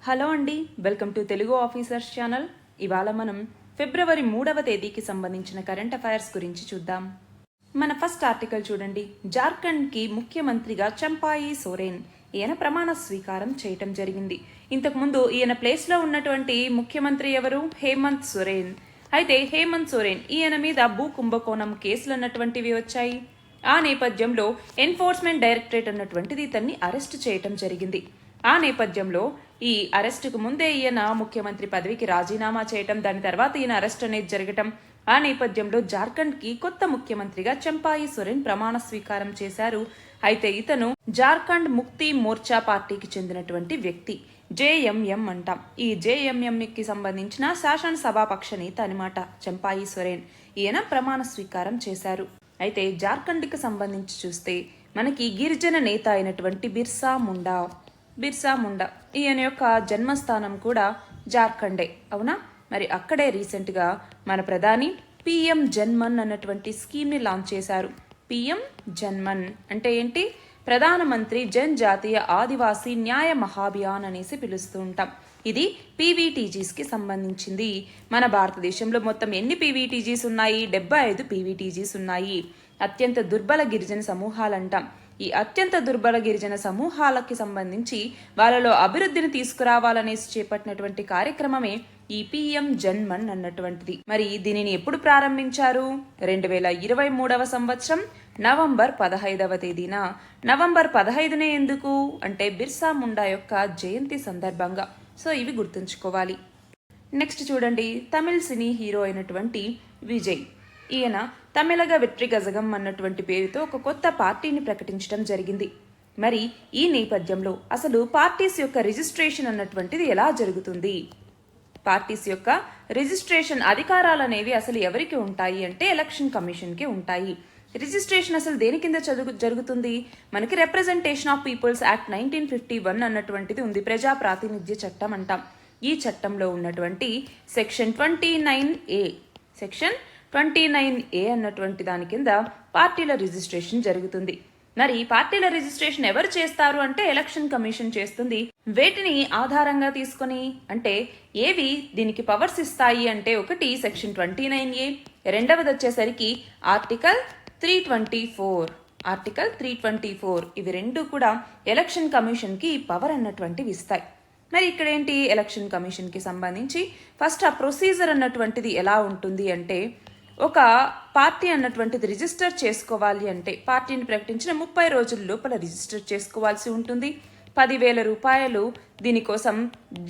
Hello అండి, welcome to Telugu officers channel. ఇవాళ మనం ఫిబ్రవరి 3వ తేదీకి సంబంధించిన కరెంట్ అఫైర్స్ గురించి చూద్దాం. మన ఫస్ట్ ఆర్టికల్ చూడండి. జార్ఖండ్కి ముఖ్యమంత్రిగా చంపాయి సోరెన్ ఈయన ప్రమాణ స్వీకారం చేయటం జరిగింది. ఇంతకుముందు ఈయన ప్లేస్లో ఉన్నటువంటి ముఖ్యమంత్రి ఎవరు? హేమంత్ సోరెన్. అయితే హేమంత్ సోరెన్ ఈయన మీద భూ కుంభకోణం కేసులు అన్నటువంటివి వచ్చాయి. ఆ నేపథ్యంలో ఎన్ఫోర్స్మెంట్ డైరెక్టరేట్ అన్నటువంటిది ఇతన్ని అరెస్ట్ చేయటం జరిగింది. ఆ నేపథ్యంలో ఈ అరెస్టుకు ముందే ఈయన ముఖ్యమంత్రి పదవికి రాజీనామా చేయటం, దాని తర్వాత ఈయన అరెస్ట్ అనేది జరగటం, ఆ నేపథ్యంలో జార్ఖండ్కి కొత్త ముఖ్యమంత్రిగా చంపాయి సోరెన్ ప్రమాణ స్వీకారం చేశారు. అయితే ఇతను జార్ఖండ్ ముక్తి మోర్చా పార్టీకి చెందినటువంటి వ్యక్తి. జేఎంఎం అంటాం. ఈ జేఎంఎంకి సంబంధించిన శాసనసభాపక్ష నేత అనమాట చంపాయి సోరెన్. ఈయన ప్రమాణ స్వీకారం చేశారు. అయితే జార్ఖండ్కి సంబంధించి చూస్తే మనకి గిరిజన నేత అయినటువంటి బిర్సా ముండా ఈయన యొక్క జన్మస్థానం కూడా జార్ఖండే, అవునా? మరి అక్కడే రీసెంట్గా మన ప్రధాని పిఎం జన్మన్ అన్నటువంటి స్కీమ్ని లాంచ్ చేశారు. పిఎం జన్మన్ అంటే ఏంటి? ప్రధానమంత్రి జనజాతీయ ఆదివాసీ న్యాయ మహాభియాన్ అనేసి పిలుస్తూ ఉంటాం. ఇది పీవీటీజీస్కి సంబంధించింది. మన భారతదేశంలో మొత్తం ఎన్ని పీవీటీజీస్ ఉన్నాయి? 75 పీవీటీజీస్ ఉన్నాయి. అత్యంత దుర్బల గిరిజన సమూహాలంటాం. ఈ అత్యంత దుర్బల గిరిజన సమూహాలకి సంబంధించి వాళ్ళలో అభివృద్ధిని తీసుకురావాలనేసి చేపట్టినటువంటి కార్యక్రమమే ఈ పిఎం జన్మన్ అన్నటువంటిది. మరి దీనిని ఎప్పుడు ప్రారంభించారు? 2023వ సంవత్సరం నవంబర్ 15వ తేదీన. నవంబర్ 15నే ఎందుకు అంటే బిర్సా ముండా యొక్క జయంతి సందర్భంగా. సో ఇవి గుర్తుంచుకోవాలి. నెక్స్ట్ చూడండి, తమిళ్ సినీ హీరో అయినటువంటి విజయ్. ఈయన తమిళగ వెట్రి గజగం అన్నటువంటి పేరుతో ఒక కొత్త పార్టీని ప్రకటించడం జరిగింది. మరి ఈ నేపథ్యంలో అసలు పార్టీస్ యొక్క రిజిస్ట్రేషన్ అన్నటువంటిది ఎలా జరుగుతుంది? పార్టీస్ యొక్క రిజిస్ట్రేషన్ అధికారాలు అనేవి అసలు ఎవరికి ఉంటాయి అంటే ఎలక్షన్ కమిషన్కి ఉంటాయి. రిజిస్ట్రేషన్ అసలు దేని కింద జరుగుతుంది? మనకి రిప్రజెంటేషన్ ఆఫ్ పీపుల్స్ యాక్ట్ 1951 అన్నటువంటిది ఉంది. ప్రజా ప్రాతినిధ్య చట్టం అంటాం. ఈ చట్టంలో ఉన్నటువంటి సెక్షన్ 29A అన్నటువంటి దాని కింద పార్టీల రిజిస్ట్రేషన్ జరుగుతుంది. మరి పార్టీల రిజిస్ట్రేషన్ ఎవరు చేస్తారు అంటే ఎలక్షన్ కమిషన్ చేస్తుంది. వేటిని ఆధారంగా తీసుకొని అంటే ఏవి దీనికి పవర్స్ ఇస్తాయి అంటే ఒకటి సెక్షన్ 29A, రెండవది వచ్చేసరికి ఆర్టికల్ 324. ఇవి రెండు కూడా ఎలక్షన్ కమిషన్కి పవర్ అన్నటువంటివి ఇస్తాయి. మరి ఇక్కడ ఏంటి? ఎలక్షన్ కమిషన్కి సంబంధించి ఫస్ట్ ఆ ప్రొసీజర్ అన్నటువంటిది ఎలా ఉంటుంది అంటే ఒక పార్టీ అన్నటువంటిది రిజిస్టర్ చేసుకోవాలి అంటే పార్టీని ప్రకటించిన 30 రోజుల లోపల రిజిస్టర్ చేసుకోవాల్సి ఉంటుంది. 10,000 రూపాయలు దీనికోసం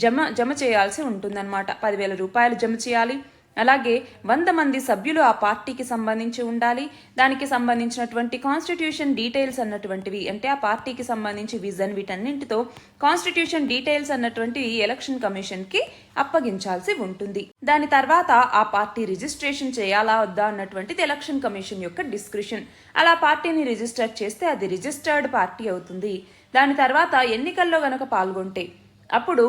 జమ చేయాల్సి ఉంటుందన్నమాట. 10,000 రూపాయలు జమ చేయాలి. అలాగే 100 మంది సభ్యులు ఆ పార్టీకి సంబంధించి ఉండాలి. దానికి సంబంధించినటువంటి కాన్స్టిట్యూషన్ డీటెయిల్స్ అన్నటువంటివి అంటే ఆ పార్టీకి సంబంధించి విజన్, వీటన్నింటితో కాన్స్టిట్యూషన్ డీటెయిల్స్ అన్నటువంటివి ఎలక్షన్ కమిషన్కి అప్పగించాల్సి ఉంటుంది. దాని తర్వాత ఆ పార్టీ రిజిస్ట్రేషన్ చేయాలా వద్దా అన్నటువంటిది ఎలక్షన్ కమిషన్ యొక్క డిస్క్రిషన్. అలా పార్టీని రిజిస్టర్ చేస్తే అది రిజిస్టర్డ్ పార్టీ అవుతుంది. దాని తర్వాత ఎన్నికల్లో గనక పాల్గొంటే అప్పుడు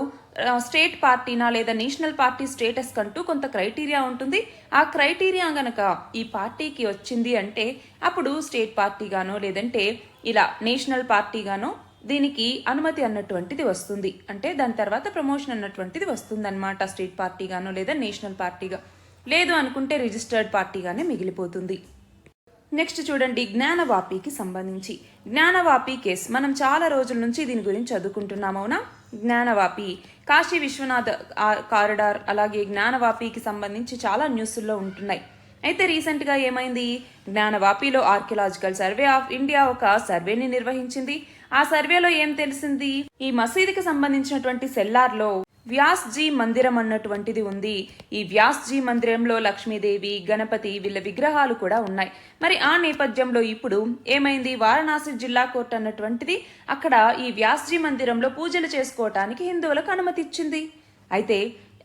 స్టేట్ పార్టీనా లేదా నేషనల్ పార్టీ స్టేటస్ కంటూ కొంత క్రైటీరియా ఉంటుంది. ఆ క్రైటీరియా గనక ఈ పార్టీకి వచ్చింది అంటే అప్పుడు స్టేట్ పార్టీగానో లేదంటే ఇలా నేషనల్ పార్టీగానో దీనికి అనుమతి అన్నటువంటిది వస్తుంది. అంటే దాని తర్వాత ప్రమోషన్ అన్నటువంటిది వస్తుంది అనమాట. స్టేట్ పార్టీగానో లేదా నేషనల్ పార్టీగా. లేదు అనుకుంటే రిజిస్టర్డ్ పార్టీగానే మిగిలిపోతుంది. నెక్స్ట్ చూడండి, జ్ఞానవాపికి సంబంధించి జ్ఞానవాపి కేసు మనం చాలా రోజుల నుంచి దీని గురించి చదువుకుంటున్నాం, అవునా? జ్ఞానవాపి, కాశీ విశ్వనాథ్ కారిడార్, అలాగే జ్ఞానవాపికి సంబంధించి చాలా న్యూస్ల్లో ఉంటున్నాయి. అయితే రీసెంట్గా ఏమైంది? జ్ఞానవాపిలో ఆర్కియలాజికల్ సర్వే ఆఫ్ ఇండియా ఒక సర్వేని నిర్వహించింది. ఆ సర్వేలో ఏం తెలిసింది? ఈ మసీదుకి సంబంధించినటువంటి సెల్లార్లో వ్యాస్జీ మందిరం అన్నటువంటిది ఉంది. ఈ వ్యాస్జీ మందిరంలో లక్ష్మీదేవి, గణపతి వీళ్ళ విగ్రహాలు కూడా ఉన్నాయి. మరి ఆ నేపథ్యంలో ఇప్పుడు ఏమైంది? వారణాసి జిల్లా కోర్టు అన్నటువంటిది అక్కడ ఈ వ్యాస్జీ మందిరంలో పూజలు చేసుకోవటానికి హిందువులకు అనుమతి ఇచ్చింది. అయితే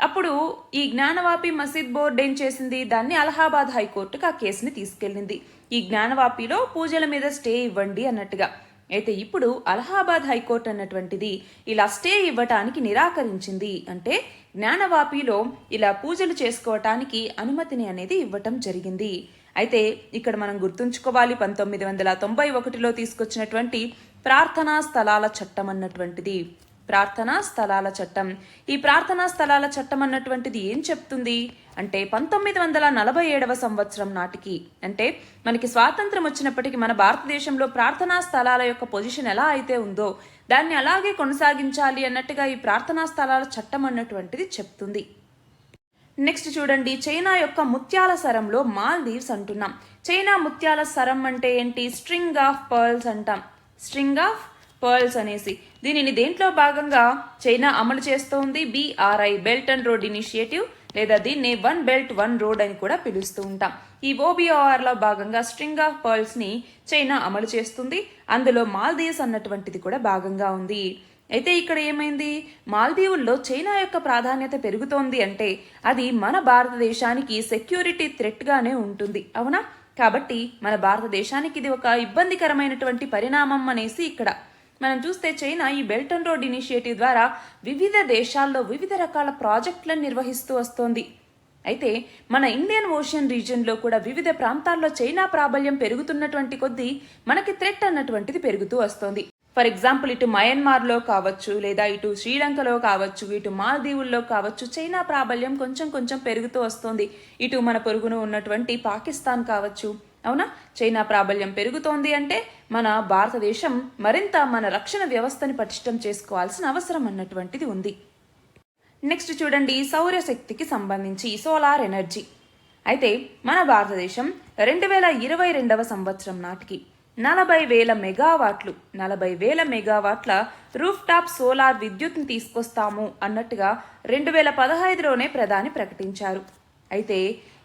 అప్పుడు ఈ జ్ఞానవాపి మసీద్ బోర్డు ఏం చేసింది? దాన్ని అలహాబాద్ హైకోర్టుకు ఆ కేసుని తీసుకెళ్ళింది. ఈ జ్ఞానవాపిలో పూజల మీద స్టే ఇవ్వండి అన్నట్టుగా. అయితే ఇప్పుడు అలహాబాద్ హైకోర్టు అన్నటువంటిది ఇలా స్టే ఇవ్వటానికి నిరాకరించింది. అంటే జ్ఞానవాపిలో ఇలా పూజలు చేసుకోవటానికి అనుమతిని అనేది ఇవ్వటం జరిగింది. అయితే ఇక్కడ మనం గుర్తుంచుకోవాలి, 1991లో తీసుకొచ్చినటువంటి ప్రార్థనా స్థలాల చట్టం అన్నటువంటిది ప్రార్థనా స్థలాల చట్టం. ఈ ప్రార్థనా స్థలాల చట్టం అన్నటువంటిది ఏం చెప్తుంది అంటే 1947వ సంవత్సరం నాటికి, అంటే మనకి స్వాతంత్రం వచ్చినప్పటికీ మన భారతదేశంలో ప్రార్థనా స్థలాల యొక్క పొజిషన్ ఎలా అయితే ఉందో దాన్ని అలాగే కొనసాగించాలి అన్నట్టుగా ఈ ప్రార్థనా స్థలాల చట్టం అన్నటువంటిది చెప్తుంది. నెక్స్ట్ చూడండి, చైనా యొక్క ముత్యాల సరంలో మాల్దీవ్స్ అంటున్నాం. చైనా ముత్యాల సరం అంటే ఏంటి? స్ట్రింగ్ ఆఫ్ పర్ల్స్ అంటాం. స్ట్రింగ్ ఆఫ్ పర్ల్స్ అనేసి దీనిని దేంట్లో భాగంగా చైనా అమలు చేస్తోంది? BRI, belt and road initiative, లేదా దీన్ని వన్ బెల్ట్ వన్ రోడ్ అని కూడా పిలుస్తూ ఉంటాం. ఈ OBR లో భాగంగా స్ట్రింగ్ ఆఫ్ పర్ల్స్ ని చైనా అమలు చేస్తుంది. అందులో మాల్దీవ్స్ అన్నటువంటిది కూడా భాగంగా ఉంది. అయితే ఇక్కడ ఏమైంది? మాల్దీవుల్లో చైనా యొక్క ప్రాధాన్యత పెరుగుతోంది అంటే అది మన భారతదేశానికి సెక్యూరిటీ థ్రెట్ గానే ఉంటుంది, అవునా? కాబట్టి మన భారతదేశానికి ఇది ఒక ఇబ్బందికరమైనటువంటి పరిణామం అనేసి ఇక్కడ మనం చూస్తే చైనా ఈ బెల్ట్ అండ్ రోడ్ ఇనిషియేటివ్ ద్వారా వివిధ దేశాల్లో వివిధ రకాల ప్రాజెక్టులను నిర్వహిస్తూ వస్తోంది. అయితే మన ఇండియన్ ఓషన్ రీజియన్లో కూడా వివిధ ప్రాంతాల్లో చైనా ప్రాబల్యం పెరుగుతున్నటువంటి కొద్దీ మనకి థ్రెట్ అన్నటువంటిది పెరుగుతూ వస్తోంది. ఫర్ ఎగ్జాంపుల్, ఇటు మయన్మార్లో కావచ్చు, లేదా ఇటు శ్రీలంకలో కావచ్చు, ఇటు మాల్దీవుల్లో కావచ్చు, చైనా ప్రాబల్యం కొంచెం కొంచెం పెరుగుతూ వస్తోంది. ఇటు మన పొరుగున ఉన్నటువంటి పాకిస్తాన్ కావచ్చు, అవునా? చైనా ప్రాబల్యం పెరుగుతోంది అంటే మన భారతదేశం మరింత మన రక్షణ వ్యవస్థని పటిష్టం చేసుకోవాల్సిన అవసరం అన్నటువంటిది ఉంది. నెక్స్ట్ చూడండి, సౌరశక్తికి సంబంధించి సోలార్ ఎనర్జీ. అయితే మన భారతదేశం 2022వ సంవత్సరం నాటికి 40,000 మెగావాట్ల రూఫ్ టాప్ సోలార్ విద్యుత్ని తీసుకొస్తాము అన్నట్టుగా 2015లోనే ప్రధాని ప్రకటించారు. అయితే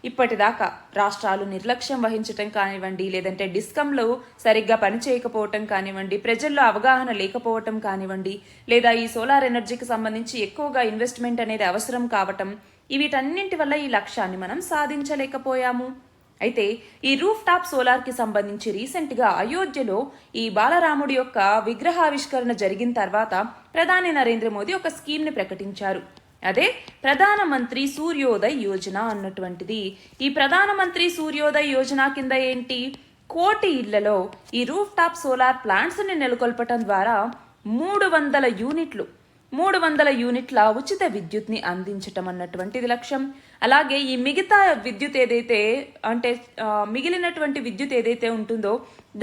ఇప్పటిదాకా రాష్ట్రాలు నిర్లక్ష్యం వహించటం కానివ్వండి, లేదంటే డిస్కంలు సరిగ్గా పనిచేయకపోవటం కానివ్వండి, ప్రజల్లో అవగాహన లేకపోవటం కానివ్వండి, లేదా ఈ సోలార్ ఎనర్జీకి సంబంధించి ఎక్కువగా ఇన్వెస్ట్మెంట్ అనేది అవసరం కావటం, వీటన్నింటి వల్ల ఈ లక్ష్యాన్ని మనం సాధించలేకపోయాము. అయితే ఈ రూఫ్ టాప్ సోలార్ కి సంబంధించి రీసెంట్ గా అయోధ్యలో ఈ బాలరాముడి యొక్క విగ్రహావిష్కరణ జరిగిన తర్వాత ప్రధాని నరేంద్ర మోదీ ఒక స్కీమ్ ని ప్రకటించారు. అదే ప్రధానమంత్రి సూర్యోదయ్ యోజన అన్నటువంటిది. ఈ ప్రధానమంత్రి సూర్యోదయ్ యోజన కింద ఏంటి? 1 కోటి ఇళ్లలో ఈ రూఫ్ టాప్ సోలార్ ప్లాంట్స్ ని నెలకొల్పటం ద్వారా 300 యూనిట్ల ఉచిత విద్యుత్ని అందించటం అన్నటువంటిది లక్ష్యం. అలాగే ఈ మిగతా విద్యుత్ ఏదైతే అంటే మిగిలినటువంటి విద్యుత్ ఏదైతే ఉంటుందో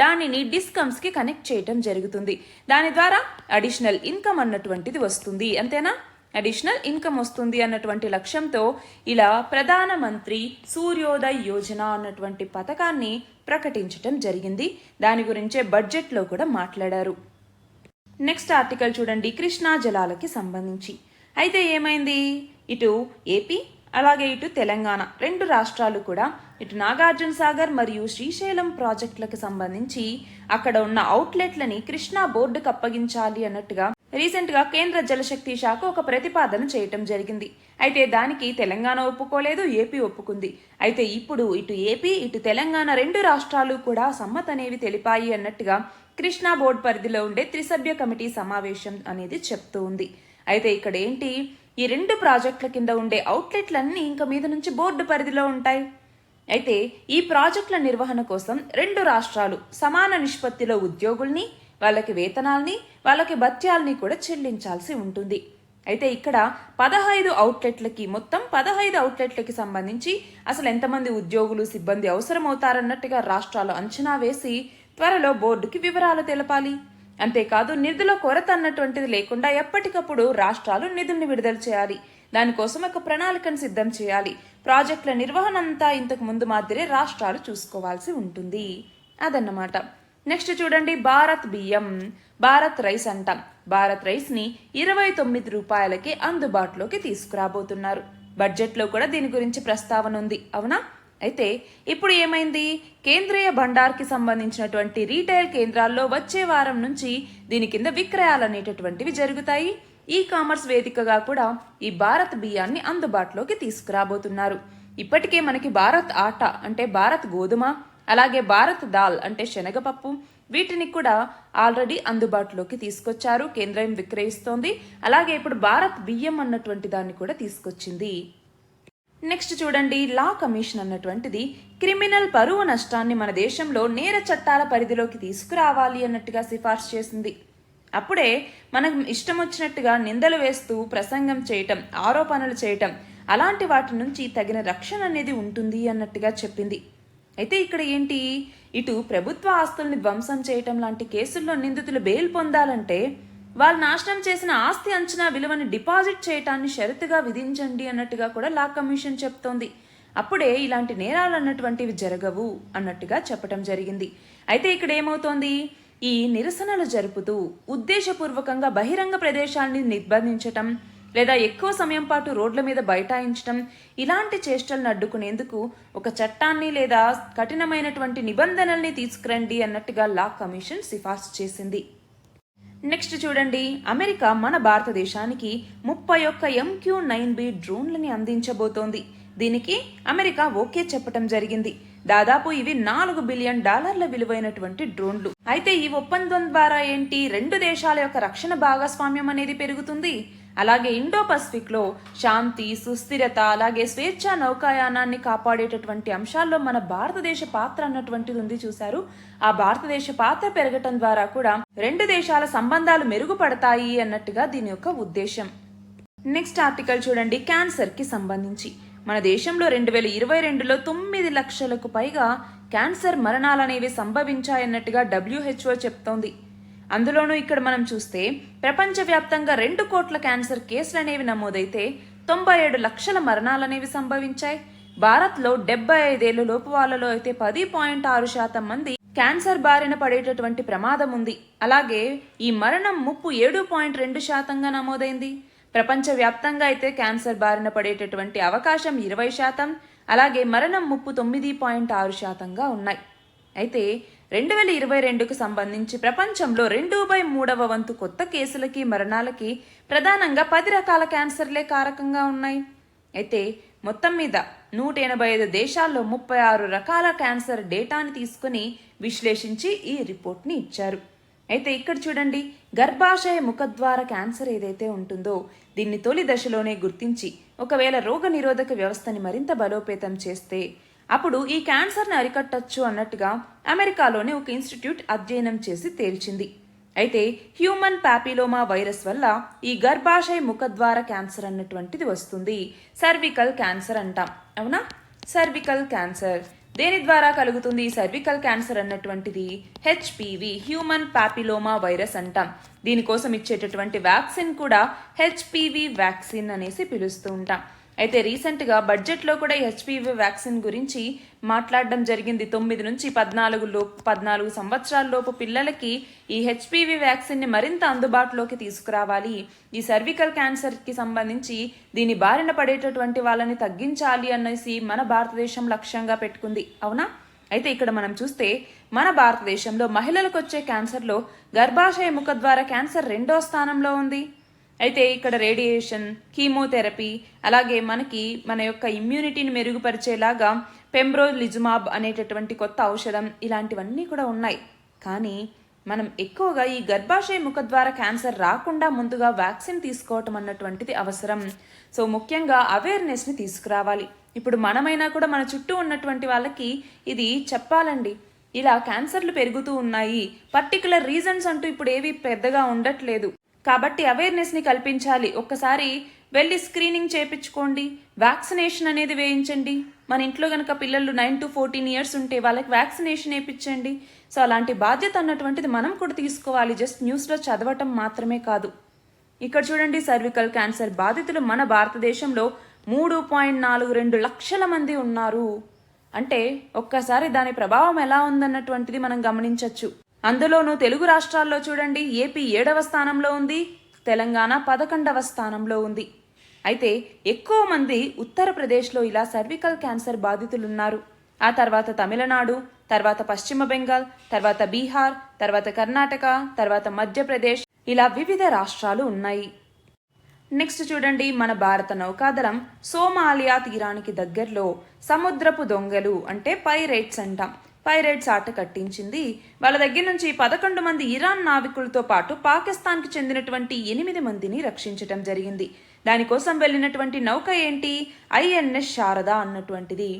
దానిని డిస్కమ్స్ కి కనెక్ట్ చేయటం జరుగుతుంది. దాని ద్వారా అడిషనల్ ఇన్కమ్ అన్నటువంటిది వస్తుంది. అంతేనా? అడిషనల్ ఇన్కమ్ వస్తుంది అన్నటువంటి లక్ష్యంతో ఇలా ప్రధానమంత్రి సూర్యోదయ్ యోజన అన్నటువంటి పథకాన్ని ప్రకటించటం జరిగింది. దాని గురించే బడ్జెట్లో కూడా మాట్లాడారు. నెక్స్ట్ ఆర్టికల్ చూడండి, కృష్ణా జలాలకి సంబంధించి. అయితే ఏమైంది? ఇటు ఏపీ అలాగే ఇటు తెలంగాణ 2 రాష్ట్రాలు కూడా ఇటు నాగార్జున సాగర్ మరియు శ్రీశైలం ప్రాజెక్టులకు సంబంధించి అక్కడ ఉన్న అవుట్లెట్లని కృష్ణా బోర్డుకు అప్పగించాలి అన్నట్టుగా రీసెంట్ గా కేంద్ర జలశక్తి శాఖ ఒక ప్రతిపాదన చేయటం జరిగింది. అయితే దానికి తెలంగాణ ఒప్పుకోలేదు, ఏపీ ఒప్పుకుంది. అయితే ఇప్పుడు ఇటు ఏపీ ఇటు తెలంగాణ 2 రాష్ట్రాలు కూడా సమ్మతనేవి తెలిపాయి అన్నట్టుగా కృష్ణా బోర్డు పరిధిలో ఉండే త్రిసభ్య కమిటీ సమావేశం అనేది చెప్తూ ఉంది. అయితే ఇక్కడ ఏంటి? ఈ 2 ప్రాజెక్టుల కింద ఉండే అవుట్లెట్లన్నీ ఇంక మీద నుంచి బోర్డు పరిధిలో ఉంటాయి. అయితే ఈ ప్రాజెక్టుల నిర్వహణ కోసం 2 రాష్ట్రాలు సమాన నిష్పత్తిలో ఉద్యోగుల్ని, వాళ్ళకి వేతనాల్ని, వాళ్ళకి భత్యాల్ని కూడా చెల్లించాల్సి ఉంటుంది. అయితే ఇక్కడ 15 అవుట్లెట్లకి మొత్తం 15 అవుట్లెట్లకి సంబంధించి అసలు ఎంతమంది ఉద్యోగులు సిబ్బంది అవసరం అవుతారన్నట్టుగా రాష్ట్రాలు అంచనా వేసి త్వరలో బోర్డుకి వివరాలు తెలపాలి. అంతేకాదు నిధుల కొరత అన్నటువంటిది లేకుండా ఎప్పటికప్పుడు రాష్ట్రాలు నిధుల్ని విడుదల చేయాలి. దానికోసం ఒక ప్రణాళికను సిద్ధం చేయాలి. ప్రాజెక్టుల నిర్వహణ అంతా ఇంతకు ముందు మాదిరే రాష్ట్రాలు చూసుకోవాల్సి ఉంటుంది. అదన్నమాట. నెక్స్ట్ చూడండి, భారత్ బియ్యం, భారత్ రైస్ అంటాం. భారత్ రైస్ ని 29 రూపాయలకి అందుబాటులోకి తీసుకురాబోతున్నారు. బడ్జెట్లో కూడా దీని గురించి ప్రస్తావన ఉంది, అవునా? అయితే ఇప్పుడు ఏమైంది? కేంద్రీయ భండార్కి సంబంధించినటువంటి రీటైల్ కేంద్రాల్లో వచ్చే వారం నుంచి దీని కింద విక్రయాలు అనేటటువంటివి జరుగుతాయి. ఈ కామర్స్ వేదికగా కూడా ఈ భారత్ బియ్యాన్ని అందుబాటులోకి తీసుకురాబోతున్నారు. ఇప్పటికే మనకి భారత్ ఆట అంటే భారత్ గోధుమ, అలాగే భారత్ దాల్ అంటే శనగపప్పు, వీటిని కూడా ఆల్రెడీ అందుబాటులోకి తీసుకొచ్చారు. కేంద్రం విక్రయిస్తోంది. అలాగే ఇప్పుడు భారత్ బియ్యం అన్నటువంటి దాన్ని కూడా తీసుకొచ్చింది. నెక్స్ట్ చూడండి, లా కమిషన్ అన్నటువంటిది క్రిమినల్ పరువు నష్టాన్ని మన దేశంలో నేర చట్టాల పరిధిలోకి తీసుకురావాలి అన్నట్టుగా సిఫార్సు చేసింది. అప్పుడే మనం ఇష్టం వచ్చినట్టుగా నిందలు వేస్తూ ప్రసంగం చేయటం, ఆరోపణలు చేయటం, అలాంటి వాటి నుంచి తగిన రక్షణ అనేది ఉంటుంది అన్నట్టుగా చెప్పింది. అయితే ఇక్కడ ఏంటి, ఇటు ప్రభుత్వ ఆస్తుల్ని ధ్వంసం చేయటం లాంటి కేసుల్లో నిందితులు బెయిల్ పొందాలంటే వాళ్ళు నాశనం చేసిన ఆస్తి అంచనా విలువని డిపాజిట్ చేయటాన్ని షరతుగా విధించండి అన్నట్టుగా కూడా లా కమిషన్ చెప్తోంది. అప్పుడే ఇలాంటి నేరాలు అన్నటువంటివి జరగవు అన్నట్టుగా చెప్పటం జరిగింది. అయితే ఇక్కడ ఏమవుతోంది, ఈ నిరసనలు జరుపుతూ ఉద్దేశపూర్వకంగా బహిరంగ ప్రదేశాల్ని నిర్బంధించటం లేదా ఎక్కువ సమయం పాటు రోడ్ల మీద బైఠాయించటం, ఇలాంటి చేష్టలను అడ్డుకునేందుకు ఒక చట్టాన్ని లేదా కఠినమైనటువంటి నిబంధనల్ని తీసుకురండి అన్నట్టుగా లా కమిషన్ సిఫార్సు చేసింది. నెక్స్ట్ చూడండి, అమెరికా మన భారతదేశానికి 31 MQ-9B డ్రోన్లని అందించబోతోంది. దీనికి అమెరికా ఓకే చెప్పటం జరిగింది. దాదాపు ఇవి $4 బిలియన్ విలువైనటువంటి డ్రోన్లు. అయితే ఈ ఒప్పందం ద్వారా ఏంటి, రెండు దేశాల యొక్క రక్షణ భాగస్వామ్యం అనేది పెరుగుతుంది. అలాగే ఇండో పసిఫిక్ లో శాంతి, సుస్థిరత, అలాగే స్వేచ్ఛా నౌకాయానాన్ని కాపాడేటటువంటి అంశాల్లో మన భారతదేశ పాత్ర అన్నటువంటిది ఉంది చూశారు. ఆ భారతదేశ పాత్ర పెరగటం ద్వారా కూడా రెండు దేశాల సంబంధాలు మెరుగుపడతాయి అన్నట్టుగా దీని యొక్క ఉద్దేశం. నెక్స్ట్ ఆర్టికల్ చూడండి, క్యాన్సర్ కి సంబంధించి మన దేశంలో 2022లో 9 లక్షలకు పైగా క్యాన్సర్ మరణాలనేవి సంభవించాయన్నట్టుగా WHO చెప్తోంది. అందులోనూ ఇక్కడ మనం చూస్తే ప్రపంచవ్యాప్తంగా 2 కోట్ల క్యాన్సర్ కేసులు అనేవి నమోదైతే 97 లక్షల మరణాలనేవి సంభవించాయి. భారత్లో 75 లోపు వాళ్ళలో అయితే 10.6% మంది క్యాన్సర్ బారిన పడేటటువంటి ప్రమాదం ఉంది. అలాగే ఈ మరణం ముప్పు 7.2%గా నమోదైంది. ప్రపంచవ్యాప్తంగా అయితే క్యాన్సర్ బారిన పడేటటువంటి అవకాశం 20%, అలాగే మరణం ముప్పు 9.6%గా ఉన్నాయి. అయితే 2022కు సంబంధించి ప్రపంచంలో 2/3 వంతు కొత్త కేసులకి, మరణాలకి ప్రధానంగా 10 రకాల క్యాన్సర్లే కారకంగా ఉన్నాయి. అయితే మొత్తం మీద 185 దేశాల్లో 36 రకాల క్యాన్సర్ డేటాని తీసుకుని విశ్లేషించి ఈ రిపోర్ట్ని ఇచ్చారు. అయితే ఇక్కడ చూడండి, గర్భాశయ ముఖద్వార క్యాన్సర్ ఏదైతే ఉంటుందో దీన్ని తొలి దశలోనే గుర్తించి ఒకవేళ రోగ నిరోధక వ్యవస్థని మరింత బలోపేతం చేస్తే అప్పుడు ఈ క్యాన్సర్ని అరికట్టచ్చు అన్నట్టుగా అమెరికాలోని ఒక ఇన్స్టిట్యూట్ అధ్యయనం చేసి తేల్చింది. అయితే హ్యూమన్ ప్యాపిలోమా వైరస్ వల్ల ఈ గర్భాశయ ముఖద్వార క్యాన్సర్ అన్నటువంటిది వస్తుంది. సర్వికల్ క్యాన్సర్ అంటాం, అవునా? సర్వికల్ క్యాన్సర్ దేని ద్వారా కలుగుతుంది? ఈ సర్వికల్ క్యాన్సర్ అన్నటువంటిది HPV, హ్యూమన్ ప్యాపిలోమా వైరస్ అంటాం. దీనికోసం ఇచ్చేటటువంటి వ్యాక్సిన్ కూడా HPV వ్యాక్సిన్ అనేసి పిలుస్తూ ఉంటాం. అయితే రీసెంట్గా బడ్జెట్లో కూడా ఈ HPV వ్యాక్సిన్ గురించి మాట్లాడడం జరిగింది. 9 నుంచి 14 సంవత్సరాల లోపు పిల్లలకి ఈ HPV వ్యాక్సిన్ని మరింత అందుబాటులోకి తీసుకురావాలి. ఈ సర్వికల్ క్యాన్సర్కి సంబంధించి దీని బారిన పడేటటువంటి వాళ్ళని తగ్గించాలి అనేసి మన భారతదేశం లక్ష్యంగా పెట్టుకుంది, అవునా? అయితే ఇక్కడ మనం చూస్తే మన భారతదేశంలో మహిళలకు వచ్చే క్యాన్సర్లో గర్భాశయ ముఖద్వార క్యాన్సర్ 2వ స్థానంలో ఉంది. అయితే ఇక్కడ రేడియేషన్, కీమోథెరపీ, అలాగే మన యొక్క ఇమ్యూనిటీని మెరుగుపరిచేలాగా పెంబ్రోలిజుమాబ్ అనేటటువంటి కొత్త ఔషధం, ఇలాంటివన్నీ కూడా ఉన్నాయి. కానీ మనం ఎక్కువగా ఈ గర్భాశయ ముఖద్వార క్యాన్సర్ రాకుండా ముందుగా వ్యాక్సిన్ తీసుకోవటం అన్నటువంటిది అవసరం. సో ముఖ్యంగా అవేర్నెస్ని తీసుకురావాలి. ఇప్పుడు మనమైనా కూడా మన చుట్టూ ఉన్నటువంటి వాళ్ళకి ఇది చెప్పాలండి, ఇలా క్యాన్సర్లు పెరుగుతూ ఉన్నాయి, పర్టికులర్ రీజన్స్ అంటూ ఇప్పుడు ఏవి పెద్దగా ఉండట్లేదు కాబట్టి అవేర్నెస్ని కల్పించాలి. ఒక్కసారి వెళ్ళి స్క్రీనింగ్ చేయించుకోండి, వ్యాక్సినేషన్ అనేది వేయించండి. మన ఇంట్లో కనుక పిల్లలు 9 to 14 years ఉంటే వాళ్ళకి వ్యాక్సినేషన్ వేయించండి. సో అలాంటి బాధ్యత అన్నటువంటిది మనం కూడా తీసుకోవాలి, జస్ట్ న్యూస్లో చదవటం మాత్రమే కాదు. ఇక్కడ చూడండి, సర్వికల్ క్యాన్సర్ బాధితులు మన భారతదేశంలో 3.42 లక్షల మంది ఉన్నారు. అంటే ఒక్కసారి దాని ప్రభావం ఎలా ఉందన్నటువంటిది మనం గమనించవచ్చు. అందులోనూ తెలుగు రాష్ట్రాల్లో చూడండి, ఏపీ 7వ స్థానంలో ఉంది, తెలంగాణ 11వ స్థానంలో ఉంది. అయితే ఎక్కువ మంది ఉత్తరప్రదేశ్లో ఇలా సర్వికల్ క్యాన్సర్ బాధితులున్నారు. ఆ తర్వాత తమిళనాడు, తర్వాత పశ్చిమ బెంగాల్, తర్వాత బీహార్, తర్వాత కర్ణాటక, తర్వాత మధ్యప్రదేశ్, ఇలా వివిధ రాష్ట్రాలు ఉన్నాయి. నెక్స్ట్ చూడండి, మన భారత నౌకాదళం సోమాలియా తీరానికి దగ్గరలో సముద్రపు దొంగలు అంటే పైరేట్స్ అంటాం, పైరేట్స్ ఆట కట్టించింది. వాళ్ళ దగ్గర నుంచి 11 మంది ఇరాన్ నావికులతో పాటు పాకిస్తాన్కి చెందినటువంటి 8 మందిని రక్షించటం జరిగింది. దానికోసం వెళ్ళినటువంటి నౌక ఏంటి? INS శారద అన్నటువంటిది.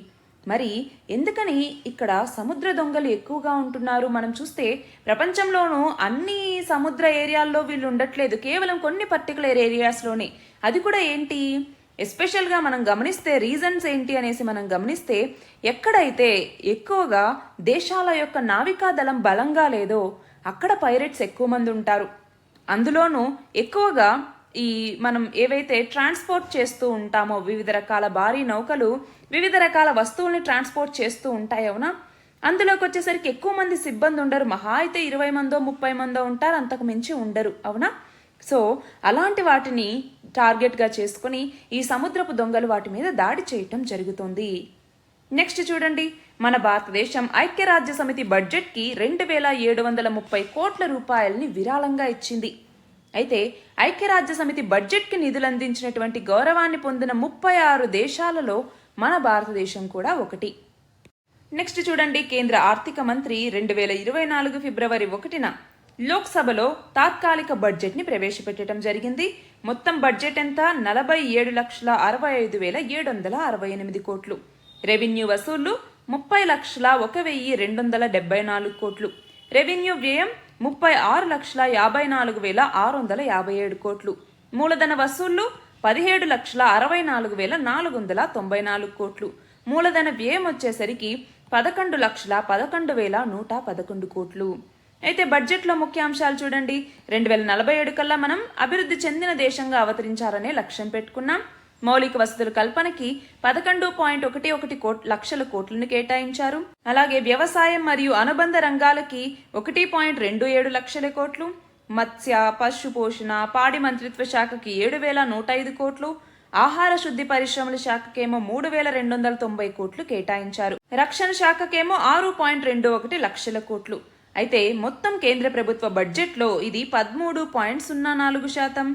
మరి ఎందుకని ఇక్కడ సముద్ర దొంగలు ఎక్కువగా ఉంటున్నారు? మనం చూస్తే ప్రపంచంలోనూ అన్ని సముద్ర ఏరియాల్లో వీళ్ళు ఉండట్లేదు, కేవలం కొన్ని పర్టికులర్ ఏరియాస్లోనే. అది కూడా ఏంటి, ఎస్పెషల్గా మనం గమనిస్తే రీజన్స్ ఏంటి అనేసి మనం గమనిస్తే, ఎక్కడైతే ఎక్కువగా దేశాల యొక్క నావికా దళం బలంగా లేదో అక్కడ పైరేట్స్ ఎక్కువ మంది ఉంటారు. అందులోనూ ఎక్కువగా ఈ మనం ఏవైతే ట్రాన్స్పోర్ట్ చేస్తూ ఉంటామో, వివిధ రకాల భారీ నౌకలు వివిధ రకాల వస్తువుల్ని ట్రాన్స్పోర్ట్ చేస్తూ ఉంటాయి అవునా, అందులోకి వచ్చేసరికి ఎక్కువ మంది సిబ్బంది ఉండరు, మహా అయితే 20 మందో 30 మందో ఉంటారు, అంతకు మించి ఉండరు అవునా. సో అలాంటి వాటిని టార్గెట్గా చేసుకుని ఈ సముద్రపు దొంగలు వాటి మీద దాడి చేయటం జరుగుతుంది. నెక్స్ట్ చూడండి, మన భారతదేశం ఐక్యరాజ్య సమితి బడ్జెట్కి 2730 కోట్ల రూపాయలని విరాళంగా ఇచ్చింది. అయితే ఐక్యరాజ్య సమితి బడ్జెట్కి నిధులు అందించినటువంటి గౌరవాన్ని పొందిన 36 దేశాలలో మన భారతదేశం కూడా ఒకటి. నెక్స్ట్ చూడండి, కేంద్ర ఆర్థిక మంత్రి 2024 ఫిబ్రవరి 1న లోక్సభలో తాత్కాలిక బడ్జెట్ని ప్రవేశపెట్టడం జరిగింది. మొత్తం బడ్జెట్ ఎంత? 47,65,768 కోట్లు. రెవెన్యూ వసూళ్లు 30,01,274 కోట్లు. రెవెన్యూ వ్యయం 36,54,657 కోట్లు. మూలధన వసూళ్లు 17,64,494 కోట్లు. మూలధన వ్యయం వచ్చేసరికి 11,11,111 కోట్లు. అయితే బడ్జెట్లో ముఖ్యాంశాలు చూడండి, 2047 కల్లా మనం అభివృద్ధి చెందిన దేశంగా అవతరించాలనే లక్ష్యం పెట్టుకున్నాం. మౌలిక వసతుల కల్పనకి 11.11 లక్షల కోట్లను కేటాయించారు. అలాగే వ్యవసాయం మరియు అనుబంధ రంగాలకి 1.27 లక్షల కోట్లు. మత్స్య, పశు పోషణ, పాడి మంత్రిత్వ శాఖకి 7,105 కోట్లు. ఆహార శుద్ధి పరిశ్రమల శాఖకేమో 3,290 కోట్లు కేటాయించారు. రక్షణ శాఖకేమో 6.21 లక్షల కోట్లు. అయితే మొత్తం కేంద్ర ప్రభుత్వ బడ్జెట్లో ఇది 13.04%.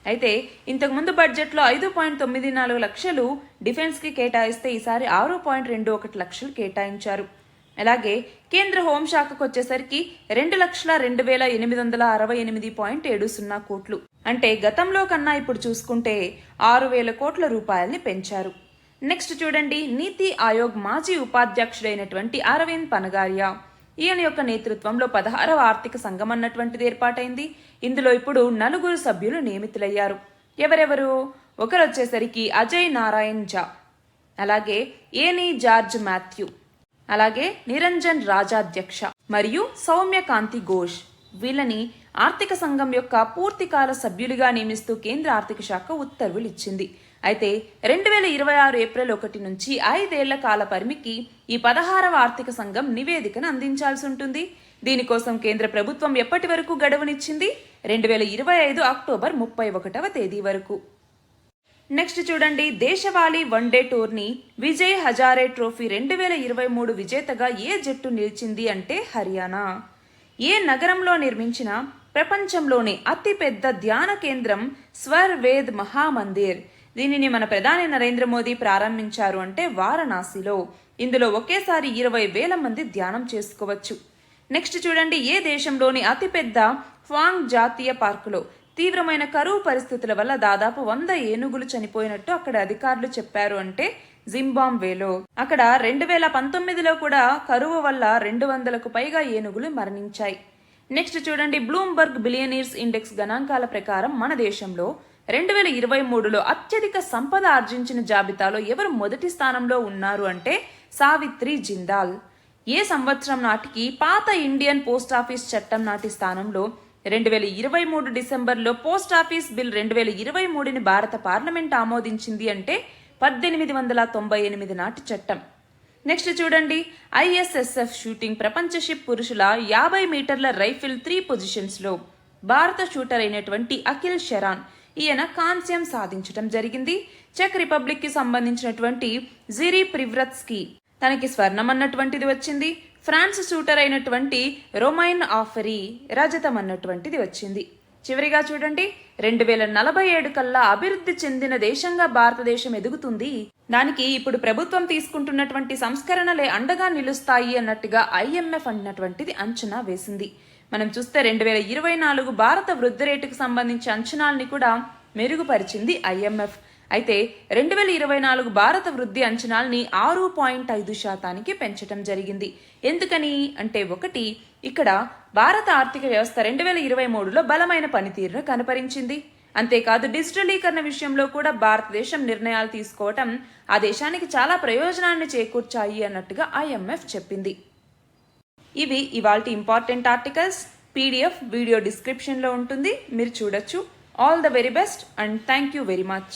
అయితే ఇంతకుముందు బడ్జెట్లో 5.94 లక్షలు డిఫెన్స్కి కేటాయిస్తే ఈసారి 6.21 లక్షలు కేటాయించారు. అలాగే కేంద్ర హోంశాఖకు వచ్చేసరికి 2,02,868.70 కోట్లు. అంటే గతంలో కన్నా ఇప్పుడు చూసుకుంటే 6,000 కోట్ల రూపాయల్ని పెంచారు. నెక్స్ట్ చూడండి, నీతి ఆయోగ్ మాజీ ఉపాధ్యక్షుడైనటువంటి అరవింద్ పనగారియా, ఈయన యొక్క నేతృత్వంలో 16వ ఆర్థిక సంఘం అన్నటువంటిది ఏర్పాటైంది. ఇందులో ఇప్పుడు 4 సభ్యులు నియమితులయ్యారు. ఎవరెవరు? ఒకరు వచ్చేసరికి అజయ్ నారాయణ్ ఝా, అలాగే ఏనీ జార్జ్ మాథ్యూ, అలాగే నిరంజన్ రాజాధ్యక్ష మరియు సౌమ్య కాంతి ఘోష్. వీళ్ళని ఆర్థిక సంఘం యొక్క పూర్తికాల సభ్యులుగా నియమిస్తూ కేంద్ర ఆర్థిక శాఖ ఉత్తర్వులు ఇచ్చింది. అయితే 2026 ఏప్రిల్ 1 నుంచి 5 ఏళ్ల కాల పరిమితికి ఈ 16వ ఆర్థిక సంఘం నివేదికను అందించాల్సి ఉంటుంది. దీనికోసం కేంద్ర ప్రభుత్వం ఎప్పటి వరకు గడువునిచ్చింది? 2025 అక్టోబర్ 31వ తేదీ వరకు. నెక్స్ట్ చూడండి, దేశవాళీ one day tourney Vijay Hazare trophy 2023 విజేతగా ఏ జట్టు నిలిచింది అంటే హర్యానా. ఏ నగరంలో నిర్మించిన ప్రపంచంలోనే అతిపెద్ద ధ్యాన కేంద్రం స్వర్ వేద్ మహామందిర్. దీనిని మన ప్రధాని నరేంద్ర మోదీ ప్రారంభించారు అంటే వారణాసిలో. ఇందులో ఒకేసారి 20,000 మంది ధ్యానం చేసుకోవచ్చు. నెక్స్ట్ చూడండి, ఏ దేశంలోని అతిపెద్ద ఫాంగ్ జాతీయ పార్కులో తీవ్రమైన కరువు పరిస్థితుల వల్ల దాదాపు 100 ఏనుగులు చనిపోయినట్టు అక్కడ అధికారులు చెప్పారు అంటే జింబాబ్వేలో. అక్కడ 2019లో కూడా కరువు వల్ల 200కు పైగా ఏనుగులు మరణించాయి. నెక్స్ట్ చూడండి, బ్లూంబర్గ్ బిలియనీర్స్ ఇండెక్స్ గణాంకాల ప్రకారం మన దేశంలో 2023లో అత్యధిక సంపద ఆర్జించిన జాబితాలో ఎవరు మొదటి స్థానంలో ఉన్నారు అంటే సావిత్రి జిందాల్. ఏ సంవత్సరం నాటికి పాత ఇండియన్ పోస్ట్ ఆఫీస్ చట్టం నాటి స్థానంలో 2023 డిసెంబర్లో పోస్ట్ ఆఫీస్ బిల్ 2023ని భారత పార్లమెంట్ ఆమోదించింది అంటే 1898 నాటి చట్టం. నెక్స్ట్ చూడండి, ఐఎస్ఎస్ఎఫ్ షూటింగ్ ప్రపంచషిప్ పురుషుల 50 మీటర్ల రైఫిల్ 3 పొజిషన్స్లో భారత షూటర్ అయినటువంటి అఖిల్ షెరాన్ ఈయన కాంస్యం సాధించడం జరిగింది. చెక్ రిపబ్లిక్ కి సంబంధించినటువంటి జిరి ప్రివ్రత్స్కి తనకి స్వర్ణం అన్నటువంటిది వచ్చింది. ఫ్రాన్స్ షూటర్ అయినటువంటి రొమైన్ ఆఫరీ రజతం అన్నటువంటిది వచ్చింది. చివరిగా చూడండి, 2047 కల్లా అభివృద్ధి చెందిన దేశంగా భారతదేశం ఎదుగుతుంది. దానికి ఇప్పుడు ప్రభుత్వం తీసుకుంటున్నటువంటి సంస్కరణలే అండగా నిలుస్తాయి అన్నట్టుగా IMF అన్నటువంటిది అంచనా వేసింది. మనం చూస్తే 2024 భారత వృద్ధి రేటుకు సంబంధించి అంచనాల్ని కూడా మెరుగుపరిచింది IMF. అయితే 2024 భారత వృద్ధి అంచనాల్ని 6.5% పెంచడం జరిగింది. ఎందుకని అంటే ఒకటి, ఇక్కడ భారత ఆర్థిక వ్యవస్థ 2023లో బలమైన పనితీరును కనపరించింది. అంతేకాదు డిజిటలీకరణ విషయంలో కూడా భారతదేశం నిర్ణయాలు తీసుకోవటం ఆ దేశానికి చాలా ప్రయోజనాన్ని చేకూర్చాయి అన్నట్టుగా IMF చెప్పింది. ఇవి ఇవాల్టి ఇంపార్టెంట్ ఆర్టికల్స్. PDF వీడియో డిస్క్రిప్షన్లో ఉంటుంది, మీరు చూడొచ్చు. All the very best and thank you very much.